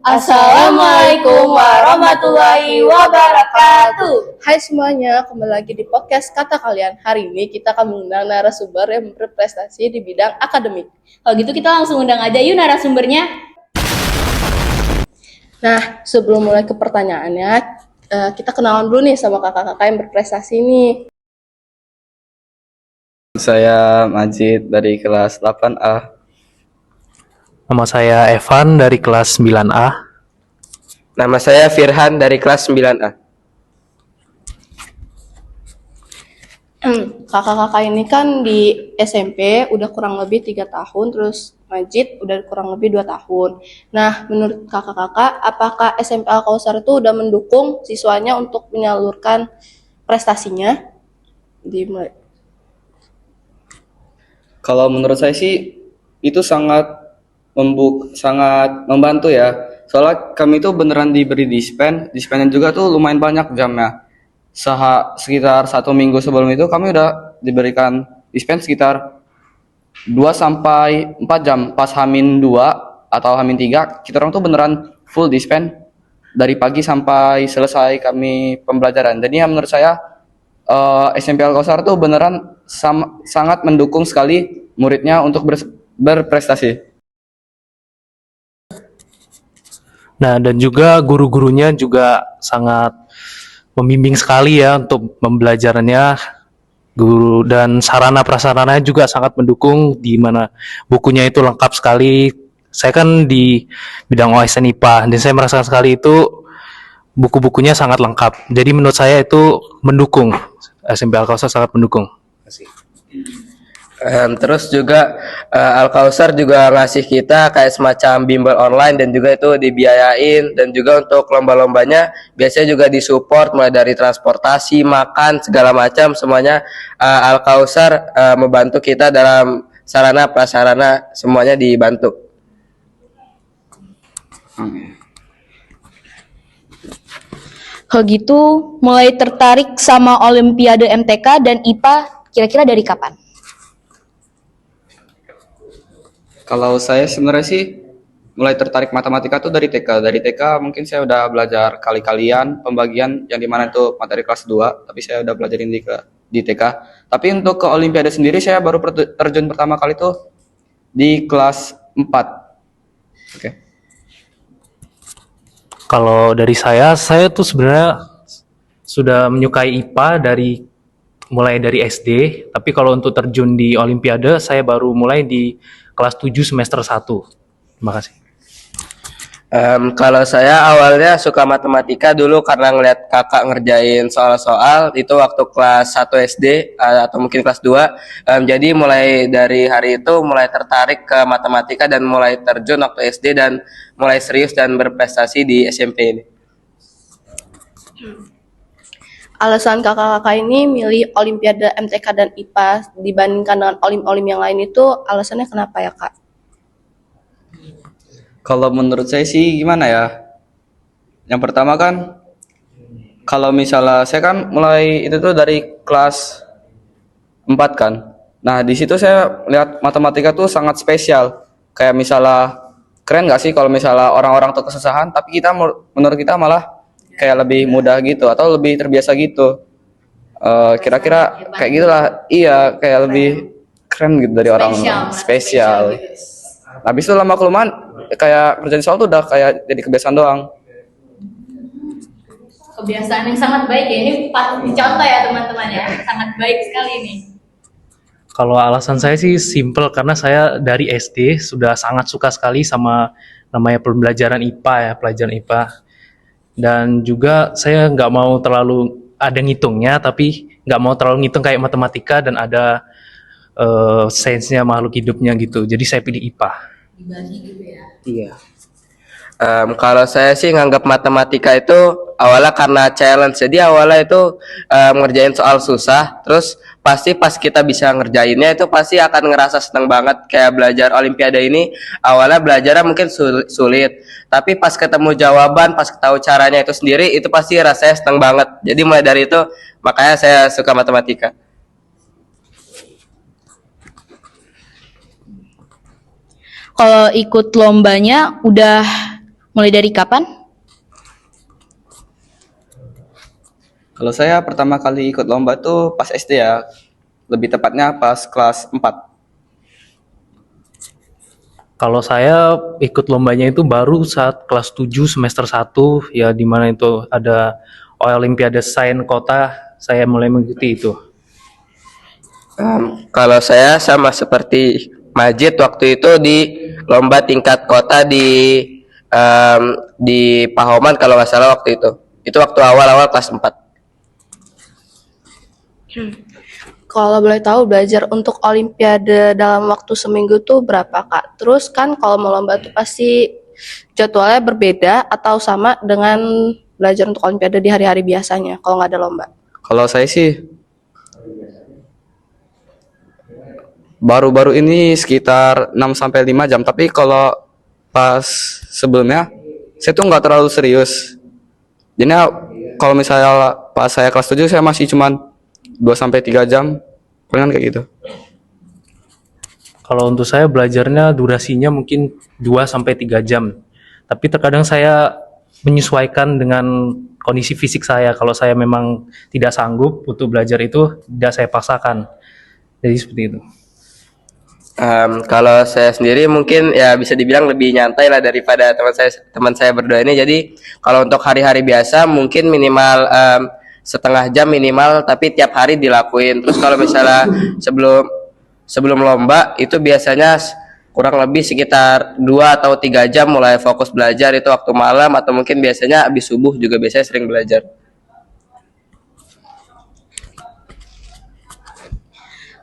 Assalamualaikum warahmatullahi wabarakatuh. Hai semuanya, kembali lagi di podcast Kata Kalian. Hari ini kita akan mengundang narasumber yang berprestasi di bidang akademik. Kalau gitu kita langsung undang aja yuk narasumbernya. Nah, sebelum mulai ke pertanyaannya, kita kenalan dulu nih sama kakak-kakak yang berprestasi nih. Saya Majid dari kelas 8A. Nama saya Evan dari kelas 9A. Nama saya Firhan dari kelas 9A. Kakak-kakak ini kan di SMP udah kurang lebih 3 tahun, terus Majid udah kurang lebih 2 tahun. Nah, menurut kakak-kakak, apakah SMP Al-Kausar itu udah mendukung siswanya untuk menyalurkan prestasinya? Dimulai. Kalau menurut saya sih itu sangat membantu ya. Soalnya kami itu beneran diberi dispennya juga tuh lumayan banyak jamnya. Sekitar 1 minggu sebelum itu kami udah diberikan dispen sekitar 2-4 jam. Pas H-2 atau H-3 kita orang tuh beneran full dispen dari pagi sampai selesai kami pembelajaran. Jadi ya menurut saya SMP Al-Kausar tuh beneran sangat mendukung sekali muridnya untuk berprestasi. Nah, dan juga guru-gurunya juga sangat membimbing sekali ya untuk pembelajarannya. Guru dan sarana prasarana juga sangat mendukung, di mana bukunya itu lengkap sekali. Saya kan di bidang OSN IPA dan saya merasakan sekali itu buku-bukunya sangat lengkap. Jadi menurut saya itu mendukung. SMP Al-Kausar sangat mendukung. Terus juga Al-Kausar juga ngasih kita kayak semacam bimbel online dan juga itu dibiayain, dan juga untuk lomba-lombanya biasanya juga disupport mulai dari transportasi, makan, segala macam semuanya. Al-Kausar membantu kita dalam sarana prasarana, semuanya dibantu. Kalau gitu mulai tertarik sama Olimpiade MTK dan IPA kira-kira dari kapan? Kalau saya sebenarnya sih mulai tertarik matematika tuh dari TK. Dari TK mungkin saya udah belajar kali-kalian pembagian yang dimana itu materi kelas 2, tapi saya udah belajarin di TK. Tapi untuk ke Olimpiade sendiri saya baru terjun pertama kali tuh di kelas 4. Oke. Kalau dari saya tuh sebenarnya sudah menyukai IPA mulai dari SD, tapi kalau untuk terjun di Olimpiade saya baru mulai di kelas 7 semester 1. Terima kasih. Kalau saya awalnya suka matematika dulu karena ngeliat kakak ngerjain soal-soal itu waktu kelas 1 SD atau mungkin kelas 2. Jadi mulai dari hari itu mulai tertarik ke matematika dan mulai terjun waktu SD dan mulai serius dan berprestasi di SMP ini. Alasan kakak-kakak ini milih Olimpiade MTK dan IPA dibandingkan dengan olim-olim yang lain itu alasannya kenapa ya, Kak? Kalau menurut saya sih gimana ya? Yang pertama kan kalau misalnya saya kan mulai itu tuh dari kelas 4 kan. Nah, di situ saya lihat matematika tuh sangat spesial. Kayak misalnya keren nggak sih kalau misalnya orang-orang tuh kesusahan, tapi menurut kita malah kayak lebih mudah gitu atau lebih terbiasa gitu. Kira-kira kayak gitulah. Iya, kayak lebih keren gitu dari orang spesial. Habis itu lama kelamaan kayak kerjaan soal tuh udah kayak jadi kebiasaan doang. Kebiasaan yang sangat baik ya, ini patut dicontoh ya teman-teman ya, sangat baik sekali ini. Kalau alasan saya sih simple, karena saya dari SD sudah sangat suka sekali sama namanya pembelajaran IPA ya, pelajaran IPA. Dan juga saya nggak mau terlalu ada ngitungnya, tapi nggak mau terlalu ngitung kayak matematika dan ada sainsnya makhluk hidupnya gitu. Jadi saya pilih IPA. Dibagi gitu ya. Iya. Kalau saya sih nganggap matematika itu awalnya karena challenge. Jadi awalnya itu ngerjain soal susah, terus pasti pas kita bisa ngerjainnya itu pasti akan ngerasa seneng banget. Kayak belajar Olimpiade ini awalnya belajarnya mungkin sulit, tapi pas ketemu jawaban, pas tahu caranya itu sendiri, itu pasti rasanya seneng banget. Jadi mulai dari itu makanya saya suka matematika. Kalau ikut lombanya udah Mulai dari kapan? Kalau saya pertama kali ikut lomba tuh pas SD ya. Lebih tepatnya pas kelas 4. Kalau saya ikut lombanya itu baru saat kelas 7 semester 1 ya, di mana itu ada Olimpiade Sains Kota, saya mulai mengikuti itu. Kalau saya sama seperti Majid waktu itu di lomba tingkat kota di Pahoman kalau nggak salah waktu itu. Itu waktu awal-awal kelas 4. Kalau boleh tahu belajar untuk olimpiade dalam waktu seminggu tuh berapa Kak? Terus kan kalau mau lomba tuh pasti jadwalnya berbeda atau sama dengan belajar untuk olimpiade di hari-hari biasanya kalau nggak ada lomba? Kalau saya sih baru-baru ini sekitar 6 sampai 5 jam, tapi kalau pas sebelumnya saya tuh nggak terlalu serius. Jadi kalau misalnya pas saya kelas 7 saya masih cuman 2 sampai 3 jam. Palingan kayak gitu. Kalau untuk saya belajarnya durasinya mungkin 2 sampai 3 jam. Tapi terkadang saya menyesuaikan dengan kondisi fisik saya. Kalau saya memang tidak sanggup untuk belajar itu, tidak saya paksakan. Jadi seperti itu. Kalau saya sendiri mungkin ya bisa dibilang lebih nyantai lah daripada teman saya berdua ini. Jadi kalau untuk hari-hari biasa mungkin minimal setengah jam minimal, tapi tiap hari dilakuin. Terus kalau misalnya sebelum lomba itu biasanya kurang lebih sekitar 2 atau 3 jam mulai fokus belajar, itu waktu malam atau mungkin biasanya habis subuh juga biasanya sering belajar.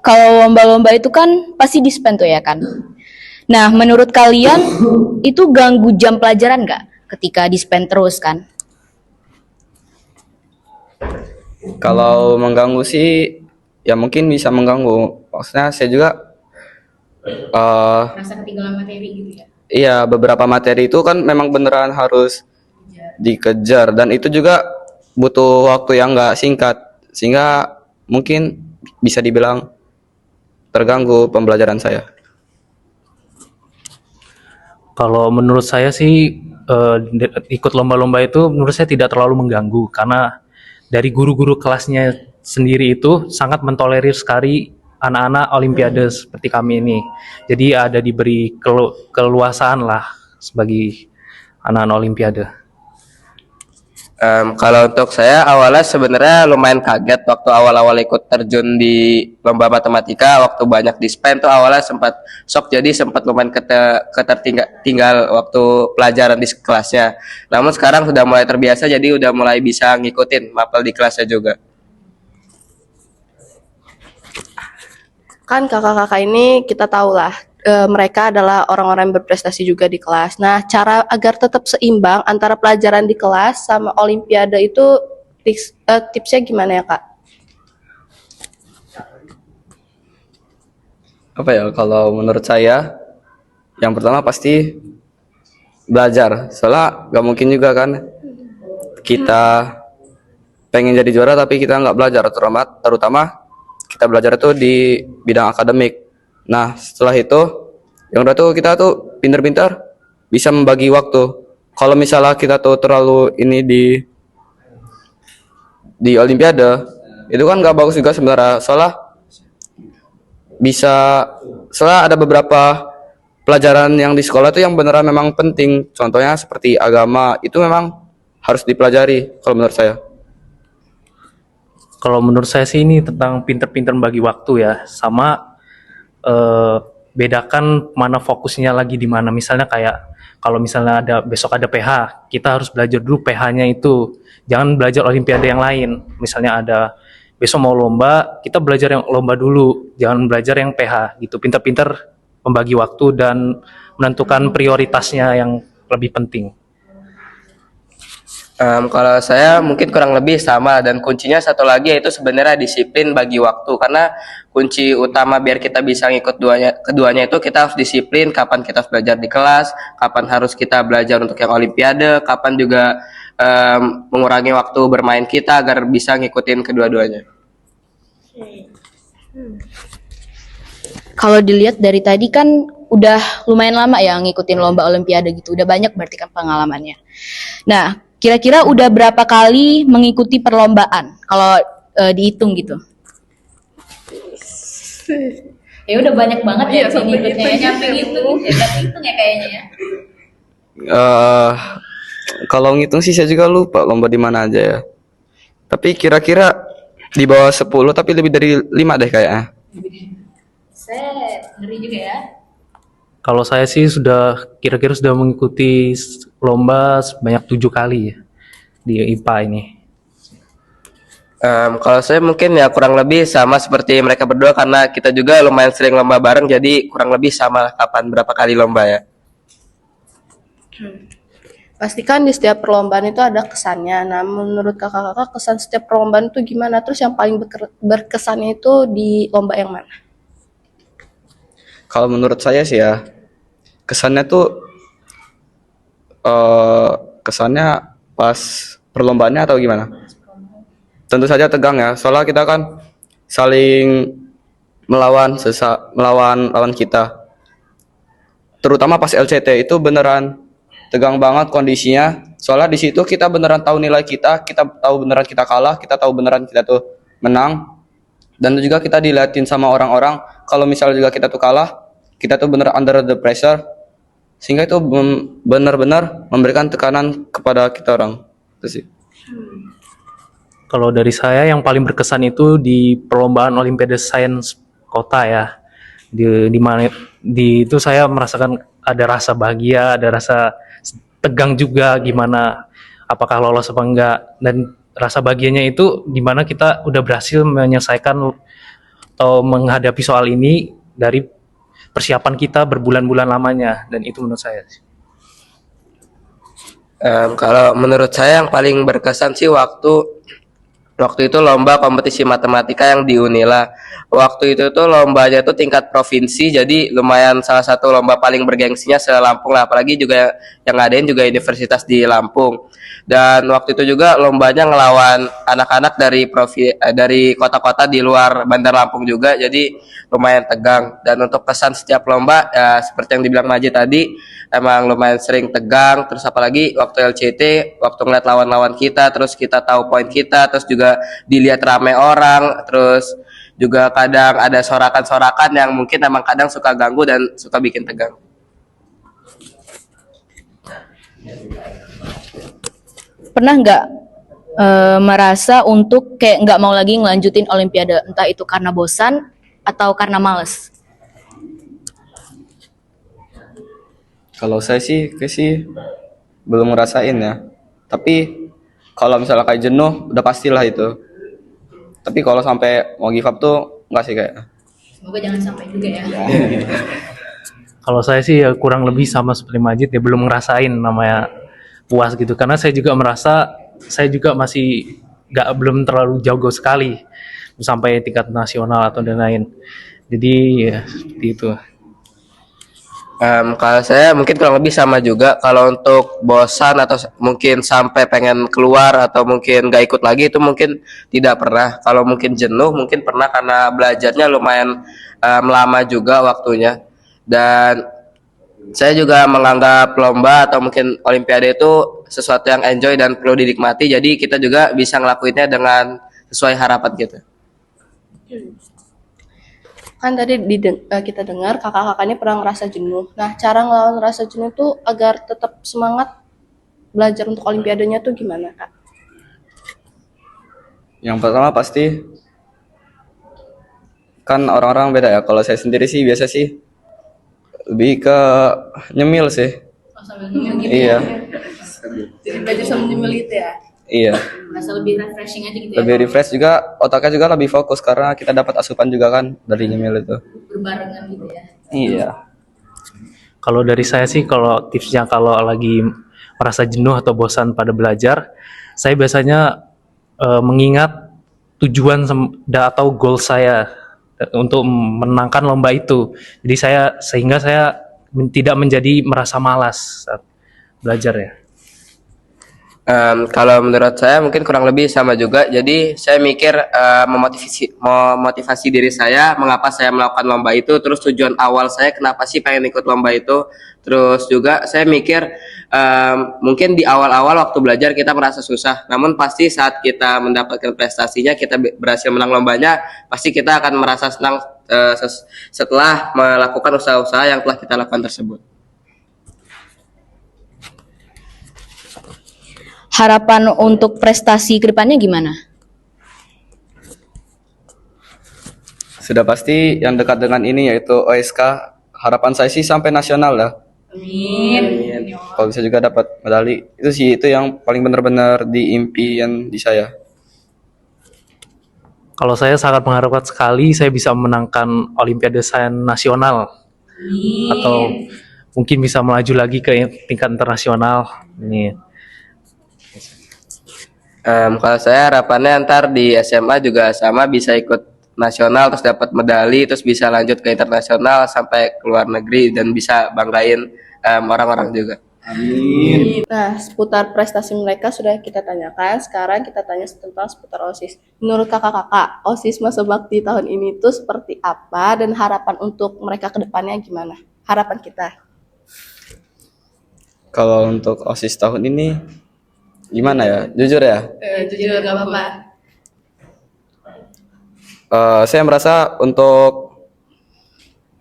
Kalau lomba-lomba itu kan pasti dispen tuh ya kan? Nah, menurut kalian itu ganggu jam pelajaran nggak ketika dispen terus kan? Kalau mengganggu sih ya mungkin bisa mengganggu. Maksudnya saya juga Rasa ketinggalan materi gitu ya? iya, beberapa materi itu kan memang beneran harus dikejar, dan itu juga butuh waktu yang nggak singkat, sehingga mungkin bisa dibilang terganggu pembelajaran saya. Kalau menurut saya sih ikut lomba-lomba itu menurut saya tidak terlalu mengganggu, karena dari guru-guru kelasnya sendiri itu sangat mentolerir sekali anak-anak olimpiade seperti kami ini. Jadi ada diberi keluasaan lah sebagai anak-anak olimpiade. Kalau untuk saya awalnya sebenarnya lumayan kaget waktu awal-awal ikut terjun di lomba matematika, waktu banyak dispen tuh awalnya sempat shock, jadi sempat lumayan ketertinggal waktu pelajaran di kelasnya. Namun sekarang sudah mulai terbiasa, jadi udah mulai bisa ngikutin mapel di kelasnya juga. Kan kakak-kakak ini kita tahu lah mereka adalah orang-orang yang berprestasi juga di kelas. Nah, cara agar tetap seimbang antara pelajaran di kelas sama olimpiade itu tipsnya gimana ya Kak? Apa ya, kalau menurut saya yang pertama pasti belajar. Soalnya gak mungkin juga kan kita pengen jadi juara tapi kita nggak belajar, terutama kita belajar itu di bidang akademik. Nah, setelah itu yang udah tuh kita tuh pinter-pinter bisa membagi waktu. Kalau misalnya kita tuh terlalu ini di olimpiade, itu kan nggak bagus juga sebenarnya. Soalnya ada beberapa pelajaran yang di sekolah tuh yang beneran memang penting. Contohnya seperti agama, itu memang harus dipelajari kalau menurut saya. Kalau menurut saya sih ini tentang pinter-pinter membagi waktu ya, sama bedakan mana fokusnya lagi di mana. Misalnya kayak kalau misalnya besok ada PH, kita harus belajar dulu PH-nya itu. Jangan belajar olimpiade yang lain. Misalnya ada besok mau lomba, kita belajar yang lomba dulu, jangan belajar yang PH gitu. Pinter-pinter membagi waktu dan menentukan prioritasnya yang lebih penting. Kalau saya mungkin kurang lebih sama, dan kuncinya satu lagi yaitu sebenarnya disiplin bagi waktu, karena kunci utama biar kita bisa ngikut keduanya itu kita harus disiplin, kapan kita harus belajar di kelas, kapan harus kita belajar untuk yang olimpiade, kapan juga mengurangi waktu bermain kita agar bisa ngikutin kedua-duanya. Kalau dilihat dari tadi kan udah lumayan lama ya ngikutin lomba olimpiade gitu. Udah banyak berarti kan pengalamannya. Nah, kira-kira udah berapa kali mengikuti perlombaan kalau dihitung gitu? Ya udah banyak banget ya sini ikutnya ya, nyampe hitung ya kayaknya ya. Eh, kalau ngitung sih saya juga lupa lomba di mana aja ya. Tapi kira-kira di bawah 10 tapi lebih dari 5 deh kayaknya. Set, ngeri juga ya. Kalau saya sih kira-kira sudah mengikuti lomba sebanyak 7 kali ya di IPA ini. Kalau saya mungkin ya kurang lebih sama seperti mereka berdua karena kita juga lumayan sering lomba bareng, jadi kurang lebih sama kapan berapa kali lomba ya. Pastikan di setiap perlombaan itu ada kesannya. Nah, menurut kakak-kakak kesan setiap perlombaan itu gimana? Terus yang paling berkesannya itu di lomba yang mana? Kalau menurut saya sih ya, kesannya tuh kesannya pas perlombaannya atau gimana? Tentu saja tegang ya, soalnya kita kan saling melawan lawan kita. Terutama pas LCT itu beneran tegang banget kondisinya. Soalnya di situ kita beneran tahu nilai kita tahu beneran kita kalah, kita tahu beneran kita tuh menang. Dan juga kita diliatin sama orang-orang kalau misalnya juga kita tuh kalah, kita tuh bener under the pressure. Sehingga itu benar-benar memberikan tekanan kepada kita orang. Itu sih. Kalau dari saya yang paling berkesan itu di perlombaan Olimpiade Sains Kota ya. Di mana itu saya merasakan ada rasa bahagia, ada rasa tegang juga gimana apakah lolos apa enggak, dan rasa bahagianya itu di mana kita udah berhasil menyelesaikan atau menghadapi soal ini dari persiapan kita berbulan-bulan lamanya, dan itu menurut saya. Kalau menurut saya yang paling berkesan sih waktu itu lomba kompetisi matematika yang di Unila. Waktu itu tuh lombanya tuh tingkat provinsi, jadi lumayan salah satu lomba paling bergengsinya se-Lampung lah, apalagi juga yang ngadain juga universitas di Lampung. Dan waktu itu juga lombanya ngelawan anak-anak dari kota-kota di luar Bandar Lampung juga, jadi lumayan tegang. Dan untuk kesan setiap lomba ya seperti yang dibilang Maji tadi, emang lumayan sering tegang. Terus apalagi waktu LCT, waktu ngeliat lawan-lawan kita, terus kita tahu poin kita, terus juga dilihat rame orang, terus juga kadang ada sorakan-sorakan yang mungkin emang kadang suka ganggu dan suka bikin tegang. Pernah nggak merasa untuk kayak nggak mau lagi ngelanjutin olimpiade, entah itu karena bosan atau karena males? Kalau saya sih belum ngerasain ya. Tapi kalau misalnya kayak jenuh, udah pastilah itu. Tapi kalau sampai mau give up tuh enggak sih kayak. Semoga jangan sampai juga ya. Kalau saya sih ya kurang lebih sama seperti Majid, ya belum ngerasain namanya puas gitu, karena saya juga merasa saya juga masih belum terlalu jauh sekali sampai tingkat nasional atau dan lain. Jadi ya seperti itu. Kalau saya mungkin kurang lebih sama juga. Kalau untuk bosan atau mungkin sampai pengen keluar atau mungkin gak ikut lagi itu mungkin tidak pernah. Kalau mungkin jenuh mungkin pernah karena belajarnya lumayan lama juga waktunya. Dan saya juga menganggap lomba atau mungkin olimpiade itu sesuatu yang enjoy dan perlu dinikmati. Jadi kita juga bisa ngelakuinnya dengan sesuai harapan kita. Kan tadi kita dengar kakak-kakaknya pernah ngerasa jenuh. Nah, cara ngelawan rasa jenuh tuh agar tetap semangat belajar untuk olimpiadenya tuh gimana, Kak? Yang pertama pasti kan orang-orang beda ya. Kalau saya sendiri sih biasa sih lebih ke nyemil sih. Iya. Jadi belajar sambil nyemil itu ya? Iya. Merasa lebih refreshing aja gitu Lebih refresh juga, otaknya juga lebih fokus karena kita dapat asupan juga kan dari nyemil itu. berbarengan gitu ya. Iya. Kalau dari saya sih, kalau tipsnya kalau lagi merasa jenuh atau bosan pada belajar, saya biasanya mengingat tujuan atau goal saya untuk menangkan lomba itu. Jadi sehingga saya tidak menjadi merasa malas saat belajar ya. Kalau menurut saya mungkin kurang lebih sama juga. Jadi saya mikir memotivasi diri saya mengapa saya melakukan lomba itu, terus tujuan awal saya kenapa sih pengen ikut lomba itu. Terus juga saya mikir mungkin di awal-awal waktu belajar kita merasa susah, namun pasti saat kita mendapatkan prestasinya, kita berhasil menang lombanya, pasti kita akan merasa senang setelah melakukan usaha-usaha yang telah kita lakukan tersebut. Harapan untuk prestasi kedepannya gimana? Sudah pasti yang dekat dengan ini yaitu OSK. Harapan saya sih sampai nasional lah. Amin. Kalau bisa juga dapat medali. Itu yang paling benar-benar diimpian di saya. Kalau saya sangat mengharapkan sekali saya bisa memenangkan Olimpiade Sains Nasional atau mungkin bisa melaju lagi ke tingkat internasional. Ini. Kalau saya harapannya ntar di SMA juga sama, bisa ikut nasional terus dapat medali, terus bisa lanjut ke internasional sampai ke luar negeri dan bisa banggain orang-orang juga. Nah, seputar prestasi mereka sudah kita tanyakan. Sekarang kita tanya tentang seputar OSIS. Menurut kakak-kakak, OSIS masa bakti tahun ini tuh seperti apa dan harapan untuk mereka ke depannya gimana? Harapan kita. Kalau untuk OSIS tahun ini gimana ya? Jujur ya, Jujur gak apa-apa. saya merasa untuk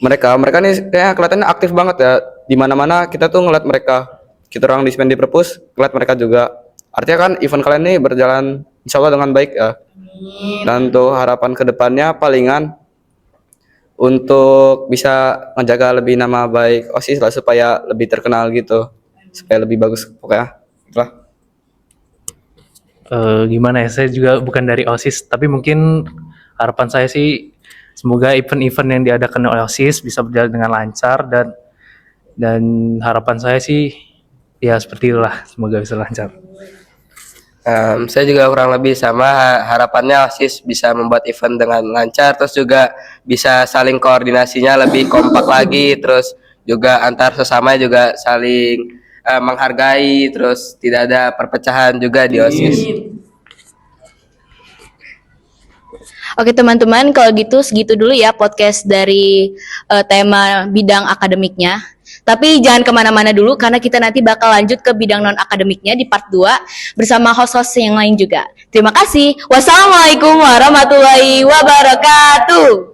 mereka nih kayak kelihatannya aktif banget ya. Di mana-mana kita tuh ngeliat mereka. Kita orang di Spendi Perpus ngeliat mereka juga. Artinya kan event kalian ini berjalan insya Allah dengan baik ya. Dan untuk harapan kedepannya palingan untuk bisa ngejaga lebih nama baik OSIS lah supaya lebih terkenal gitu, supaya lebih bagus pokoknya. Itulah. Gimana ya, saya juga bukan dari OSIS, tapi mungkin harapan saya sih semoga event-event yang diadakan oleh OSIS bisa berjalan dengan lancar dan harapan saya sih ya seperti itulah, semoga bisa lancar. Saya juga kurang lebih sama, harapannya OSIS bisa membuat event dengan lancar, terus juga bisa saling koordinasinya lebih kompak lagi, terus juga antar sesama juga saling menghargai, terus tidak ada perpecahan juga di OSIS. Oke teman-teman, kalau gitu segitu dulu ya podcast dari tema bidang akademiknya. Tapi jangan kemana-mana dulu karena kita nanti bakal lanjut ke bidang non-akademiknya di part 2 bersama host-host yang lain juga. Terima kasih. Wassalamualaikum warahmatullahi wabarakatuh.